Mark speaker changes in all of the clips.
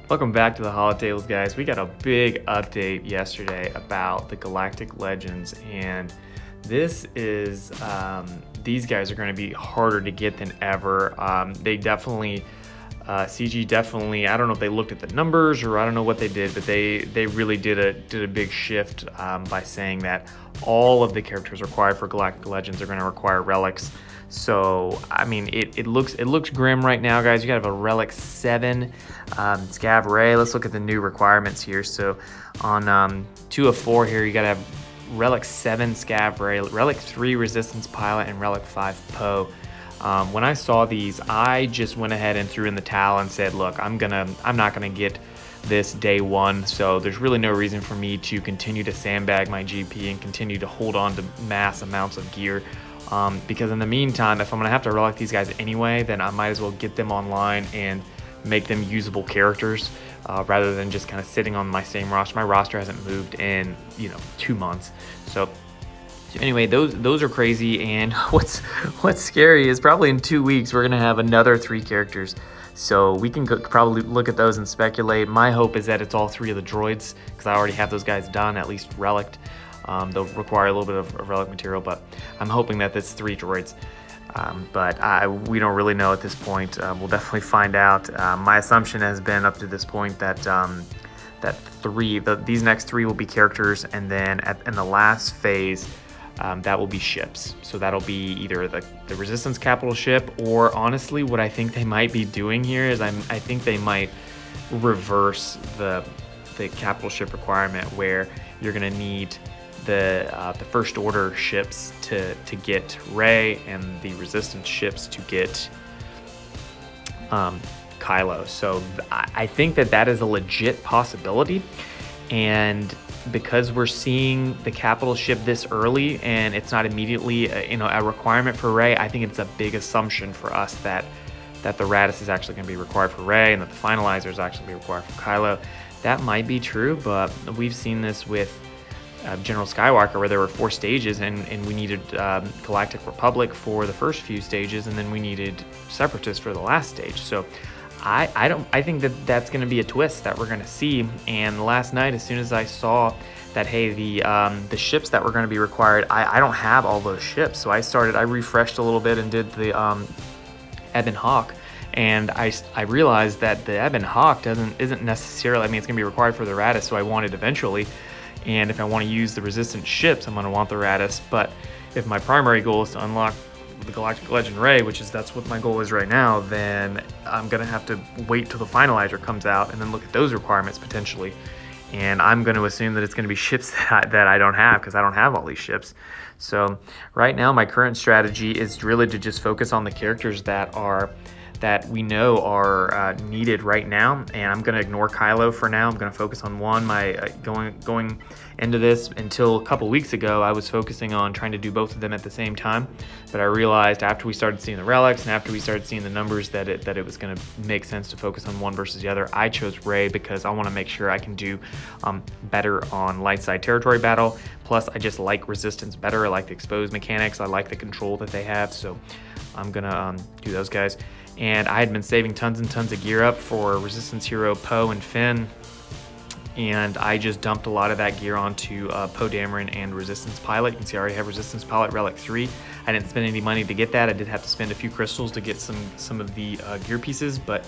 Speaker 1: Welcome back to the Holotables, guys. We got a big update yesterday about the Galactic Legends, and this is these guys are going to be harder to get than ever. They definitely CG definitely. I don't know if they looked at the numbers or I don't know what they did, but they really did a big shift by saying that all of the characters required for Galactic Legends are going to require relics. So I mean, it looks grim right now, guys. You got to have a Relic 7 Scav Ray. Let's look at the new requirements here. So on 2 of 4 here, you got to have Relic 7 Scav Ray, Relic 3 Resistance Pilot, and Relic 5 Poe. When I saw these, I just went ahead and threw in the towel and said, look, I'm not gonna get this day one, so there's really no reason for me to continue to sandbag my GP and continue to hold on to mass amounts of gear. Because in the meantime, if I'm gonna have to relic these guys anyway, then I might as well get them online and make them usable characters rather than just kind of sitting on my same roster. My roster hasn't moved in 2 months, so anyway, those are crazy. And what's scary is probably in 2 weeks we're gonna have another 3 characters, so we can probably look at those and speculate. My hope is that it's all 3 of the droids, because I already have those guys done, at least reliced. They'll require a little bit of relic material, but I'm hoping that it's 3 droids. But we don't really know at this point. We'll definitely find out. My assumption has been up to this point that these next 3 will be characters, and then in the last phase, that will be ships. So that'll be either the Resistance capital ship, or honestly, what I think they might be doing here is I think they might reverse the capital ship requirement, where you're going to need the first order ships to get Rey, and the Resistance ships to get Kylo. So I think that is a legit possibility, and because we're seeing the capital ship this early and it's not immediately a requirement for Rey, I think it's a big assumption for us that the Raddus is actually going to be required for Rey, and that the Finalizer is actually going to be required for Kylo. That might be true, but we've seen this with General Skywalker, where there were 4 stages, and we needed Galactic Republic for the first few stages, and then we needed Separatists for the last stage. So I think that's going to be a twist that we're going to see. And last night, as soon as I saw that, hey, the ships that were going to be required, I don't have all those ships, so I refreshed a little bit and did the Ebon Hawk, and I realized that the Ebon Hawk isn't necessarily, I mean, it's going to be required for the Raddus, so I want it eventually. And if I want to use the Resistance ships, I'm going to want the Raddus. But if my primary goal is to unlock the Galactic Legend Rey, that's what my goal is right now, then I'm going to have to wait till the Finalizer comes out and then look at those requirements potentially. And I'm going to assume that it's going to be ships that I don't have, because I don't have all these ships. So right now, my current strategy is really to just focus on the characters that we know are needed right now, and I'm going to ignore Kylo for now. I'm going to focus on one. Going into this, until a couple weeks ago, I was focusing on trying to do both of them at the same time, but I realized after we started seeing the relics and after we started seeing the numbers that it was going to make sense to focus on one versus the other. I chose Rey because I want to make sure I can do better on light side territory battle. Plus, I just like Resistance better. I like the exposed mechanics. I like the control that they have, so I'm gonna do those guys. And I had been saving tons and tons of gear up for Resistance Hero Poe and Finn, and I just dumped a lot of that gear onto Poe Dameron and Resistance Pilot. You can see I already have Resistance Pilot Relic 3. I didn't spend any money to get that. I did have to spend a few crystals to get some of the gear pieces, but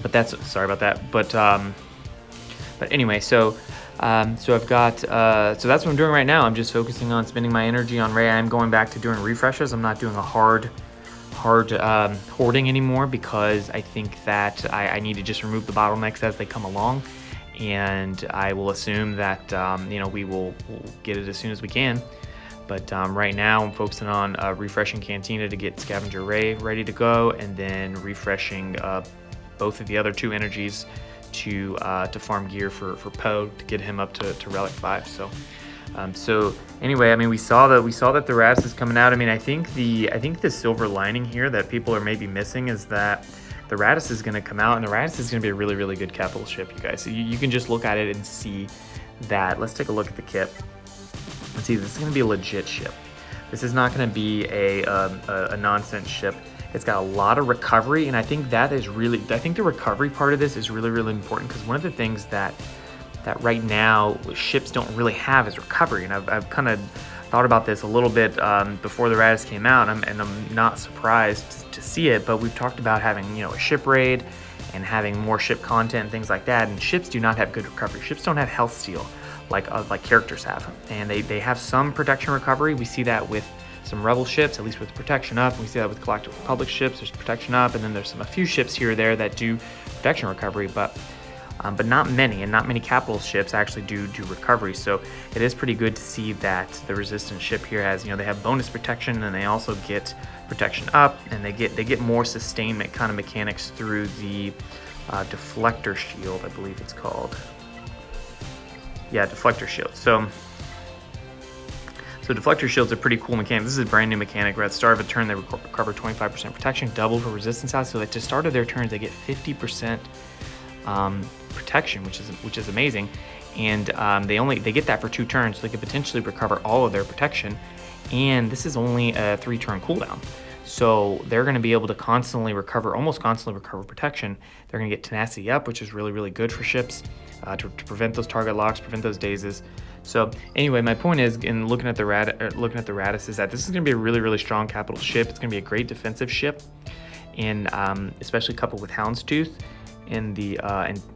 Speaker 1: that's, sorry about that. But anyway, so I've got, so that's what I'm doing right now. I'm just focusing on spending my energy on Rey. I'm going back to doing refreshes. I'm not doing a hard hoarding anymore, because I think that I need to just remove the bottlenecks as they come along, and I will assume that we'll get it as soon as we can. But right now I'm focusing on refreshing Cantina to get Scavenger Rey ready to go, and then refreshing both of the other 2 energies to farm gear for Poe to get him up to Relic 5. So anyway, I mean, we saw that the Raddus is coming out. I mean, I think the silver lining here that people are maybe missing is that the Raddus is going to come out, and the Raddus is going to be a really, really good capital ship, you guys. So you can just look at it and see that. Let's take a look at the kit. Let's see, this is going to be a legit ship. This is not going to be a nonsense ship. It's got a lot of recovery, and I think the recovery part of this is really, really important, because one of the things that right now ships don't really have is recovery. And I've kind of thought about this a little bit before the Radis came out, and I'm not surprised to see it, but we've talked about having, you know, a ship raid and having more ship content and things like that, and ships do not have good recovery. Ships don't have health steal like characters have, and they have some protection recovery. We see that with some rebel ships, at least with protection up. We see that with Galactic Republic ships, there's protection up, and then there's a few ships here or there that do protection recovery, but not many, and not many capital ships actually do recovery. So it is pretty good to see that the resistance ship here has, you know, they have bonus protection, and they also get protection up, and they get more sustainment kind of mechanics through the deflector shield, I believe it's called. Yeah, deflector shield. So deflector shield's a pretty cool mechanic. This is a brand new mechanic where at the start of a turn they recover 25% protection, double for resistance out. So at the start of their turns they get 50% protection, which is amazing. And they get that for 2 turns, so they could potentially recover all of their protection. And this is only a 3-turn cooldown. So they're going to be able to almost constantly recover protection. They're going to get tenacity up, which is really, really good for ships to prevent those target locks, prevent those dazes. So anyway, my point is, in looking at the Radis, is that this is going to be a really, really strong capital ship. It's going to be a great defensive ship, and especially coupled with Houndstooth in the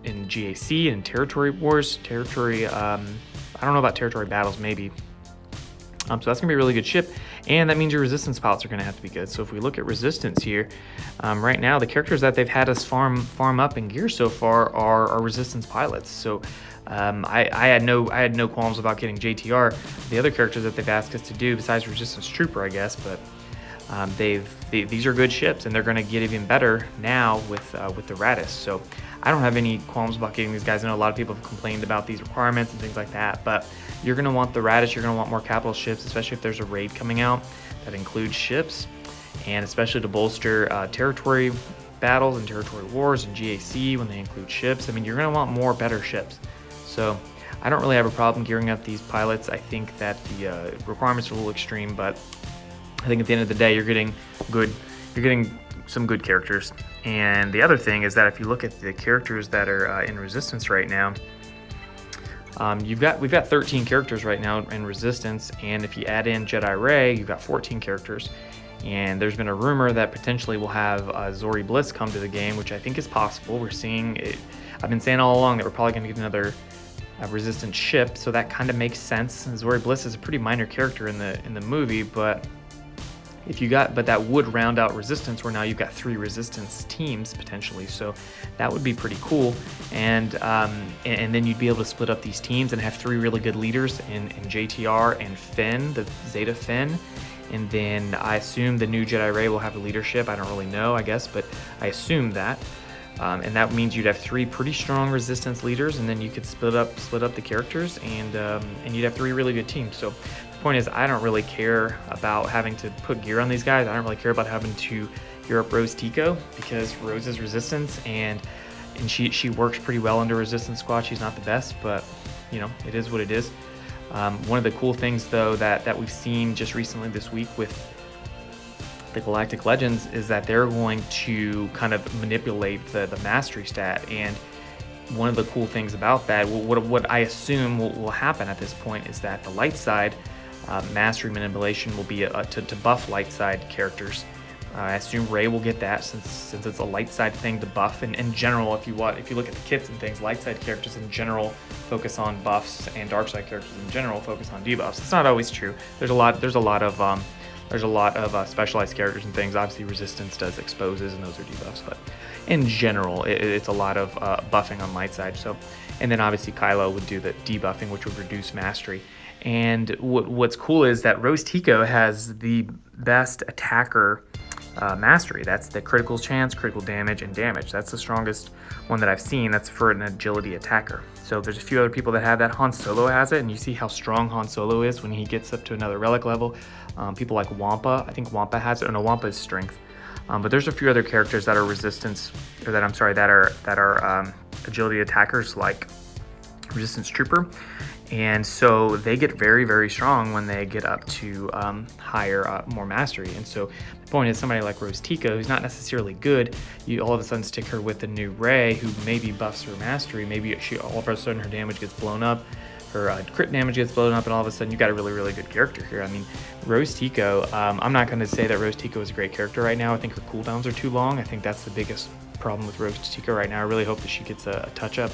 Speaker 1: in GAC and territory wars. I don't know about territory battles, maybe. So that's gonna be a really good ship, and that means your resistance pilots are gonna have to be good. So if we look at resistance here, right now the characters that they've had us farm up and gear so far are resistance pilots. So I had no qualms about getting JTR. The other characters that they've asked us to do, besides resistance trooper, I guess, but these are good ships, and they're going to get even better now with the Radis. So I don't have any qualms about getting these guys. I know a lot of people have complained about these requirements and things like that, but you're going to want the Radis. You're going to want more capital ships, especially if there's a raid coming out that includes ships, and especially to bolster territory battles and territory wars and GAC when they include ships. I mean, you're going to want more better ships. So I don't really have a problem gearing up these pilots. I think that the requirements are a little extreme, but I think at the end of the day, you're getting some good characters. And the other thing is that if you look at the characters that are in Resistance right now, we've got 13 characters right now in Resistance, and if you add in Jedi Ray, you've got 14 characters. And there's been a rumor that potentially we'll have Zori Bliss come to the game, which I think is possible. We're seeing it. I've been saying all along that we're probably going to get another Resistance ship, so that kind of makes sense. Zori Bliss is a pretty minor character in the movie, but that would round out Resistance, where now you've got 3 Resistance teams potentially, so that would be pretty cool. And then you'd be able to split up these teams and have 3 really good leaders in JTR and Finn, the Zeta Finn. And then I assume the new Jedi Ray will have a leadership. I don't really know, I guess, but I assume that. And that means you'd have 3 pretty strong Resistance leaders, and then you could split up the characters, and you'd have 3 really good teams. So point is, I don't really care about having to put gear on these guys. I don't really care about having to gear up Rose Tico, because Rose is Resistance, and she works pretty well under Resistance squad. She's not the best, but you know, it is what it is. One of the cool things though that we've seen just recently this week with the Galactic Legends is that they're going to kind of manipulate the mastery stat. And one of the cool things about that, what I assume will happen at this point, is that the light side mastery manipulation will be to buff light side characters. I assume Rey will get that since it's a light side thing to buff. And in general, if you look at the kits and things, light side characters in general focus on buffs, and dark side characters in general focus on debuffs. It's not always true. There's a lot of specialized characters and things. Obviously, Resistance does exposes, and those are debuffs. But in general, it's a lot of buffing on light side. So, and then obviously Kylo would do the debuffing, which would reduce mastery. And what's cool is that Rose Tico has the best attacker mastery. That's the critical chance, critical damage, and damage. That's the strongest one that I've seen. That's for an agility attacker. So there's a few other people that have that. Han Solo has it, and you see how strong Han Solo is when he gets up to another relic level. People like Wampa, I think Wampa has it. Oh no, Wampa is strength. But there's a few other characters that are Resistance, or that are agility attackers, like Resistance Trooper. And so they get very, very strong when they get up to higher, more mastery. And so the point is, somebody like Rose Tico, who's not necessarily good, you all of a sudden stick her with the new Ray, who maybe buffs her mastery. Maybe she all of a sudden her damage gets blown up, her crit damage gets blown up, and all of a sudden you got a really, really good character here. I mean, Rose Tico, I'm not going to say that Rose Tico is a great character right now. I think her cooldowns are too long. I think that's the biggest problem with Rose Tico right now. I really hope that she gets a touch up,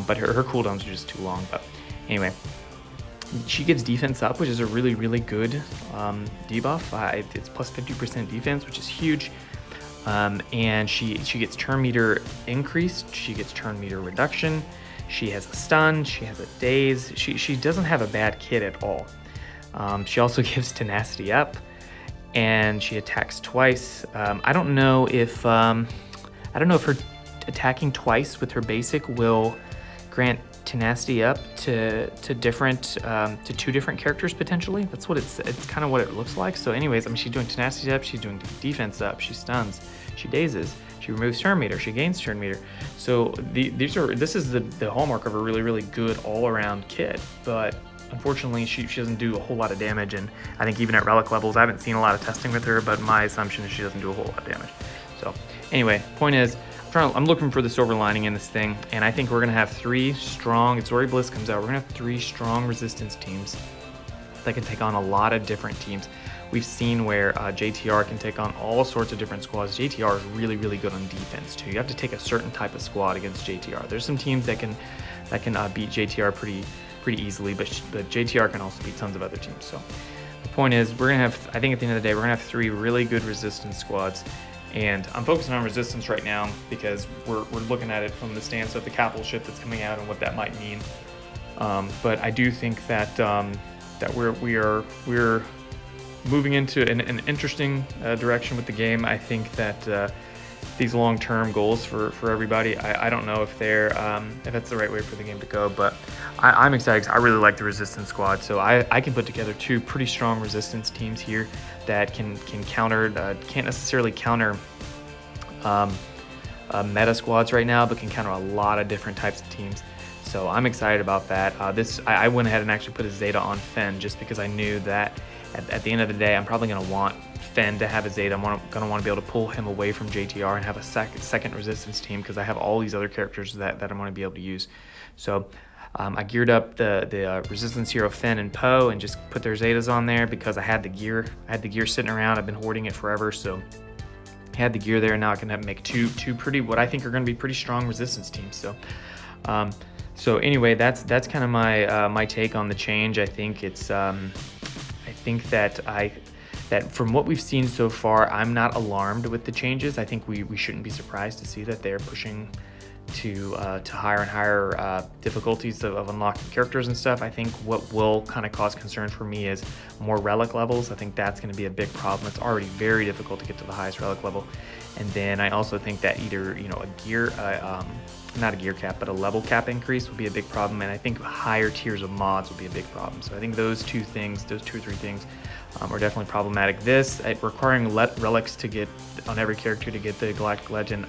Speaker 1: but her cooldowns are just too long. But anyway, she gets defense up, which is a really, really good debuff. It's plus 50% defense, which is huge. And she gets turn meter increased. She gets turn meter reduction. She has a stun. She has a daze. She doesn't have a bad kit at all. She also gives tenacity up, and she attacks twice. I don't know if her attacking twice with her basic will grant tenacity up to two different characters potentially. That's what it's kind of what it looks like. So anyways, I mean, she's doing tenacity up, she's doing defense up, she stuns, she dazes, she removes turn meter, she gains turn meter. So this is the hallmark of a really, really good all-around kit. But unfortunately, she doesn't do a whole lot of damage, and I think even at relic levels, I haven't seen a lot of testing with her, but my assumption is she doesn't do a whole lot of damage. So anyway, point is, I'm looking for the silver lining in this thing, and I think we're gonna have 3 strong, if Zori Bliss comes out, we're gonna have 3 strong resistance teams that can take on a lot of different teams. We've seen where JTR can take on all sorts of different squads. JTR is really, really good on defense too. You have to take a certain type of squad against JTR. There's some teams that can beat JTR pretty easily, but JTR can also beat tons of other teams. So the point is, we're gonna have, I think at the end of the day, we're gonna have 3 really good resistance squads. And I'm focusing on resistance right now because we're looking at it from the stance of the capital ship that's coming out and what that might mean. But I do think that that we're moving into an interesting direction with the game. I think that these long-term goals for everybody, I don't know if that's the right way for the game to go, but I'm excited because I really like the resistance squad. So I can put together 2 pretty strong resistance teams here that can counter, can't necessarily counter meta squads right now, but can counter a lot of different types of teams. So I'm excited about that. I went ahead and actually put a Zeta on Fen just because I knew that at the end of the day, I'm probably going to want Fen to have a Zeta. I'm going to want to be able to pull him away from JTR and have a second resistance team because I have all these other characters that I'm going to be able to use. So I geared up the resistance hero Fen and Poe and just put their Zetas on there because I had the gear. I had the gear sitting around. I've been hoarding it forever, so I had the gear there. And now I can make two pretty, what I think are going to be pretty strong resistance teams. So so anyway, that's kind of my take on the change. I think it's I think that from what we've seen so far, I'm not alarmed with the changes. I think we shouldn't be surprised to see that they're pushing to higher and higher difficulties of unlocking characters and stuff. I think what will kind of cause concern for me is more relic levels. I think that's going to be a big problem. It's already very difficult to get to the highest relic level. And then I also think that either a gear, not a gear cap, but a level cap increase will be a big problem. And I think higher tiers of mods will be a big problem. So I think those 2 things, those 2 or 3 things are definitely problematic. Requiring relics to get on every character to get the Galactic Legend,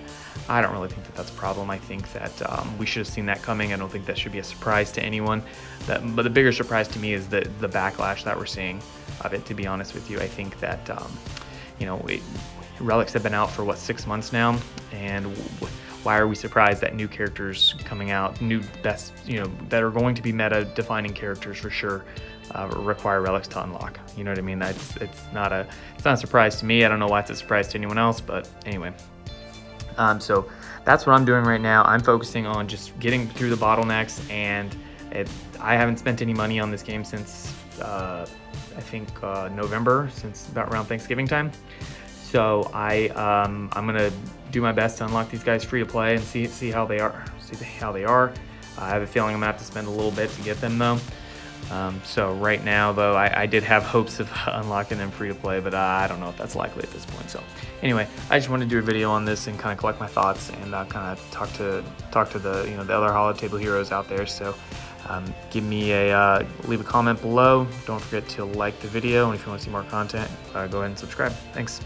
Speaker 1: I don't really think that that's a problem. I think that we should have seen that coming. I don't think that should be a surprise to anyone. But the bigger surprise to me is the backlash that we're seeing of it, to be honest with you. I think that, relics have been out for, 6 months now? And why are we surprised that new characters coming out, that are going to be meta-defining characters for sure, require relics to unlock? You know what I mean? It's not a surprise to me. I don't know why it's a surprise to anyone else, but anyway. So that's what I'm doing right now. I'm focusing on just getting through the bottlenecks, and I haven't spent any money on this game since I think November, since about around Thanksgiving time. So I'm gonna do my best to unlock these guys free to play and see how they are. I have a feeling I'm gonna have to spend a little bit to get them though. So right now though, I did have hopes of unlocking them free to play, but I don't know if that's likely at this point. So anyway, I just wanted to do a video on this and kind of collect my thoughts and kind of talk to the the other hollow table heroes out there. So leave a comment below. Don't forget to like the video, and if you want to see more content, go ahead and subscribe. Thanks.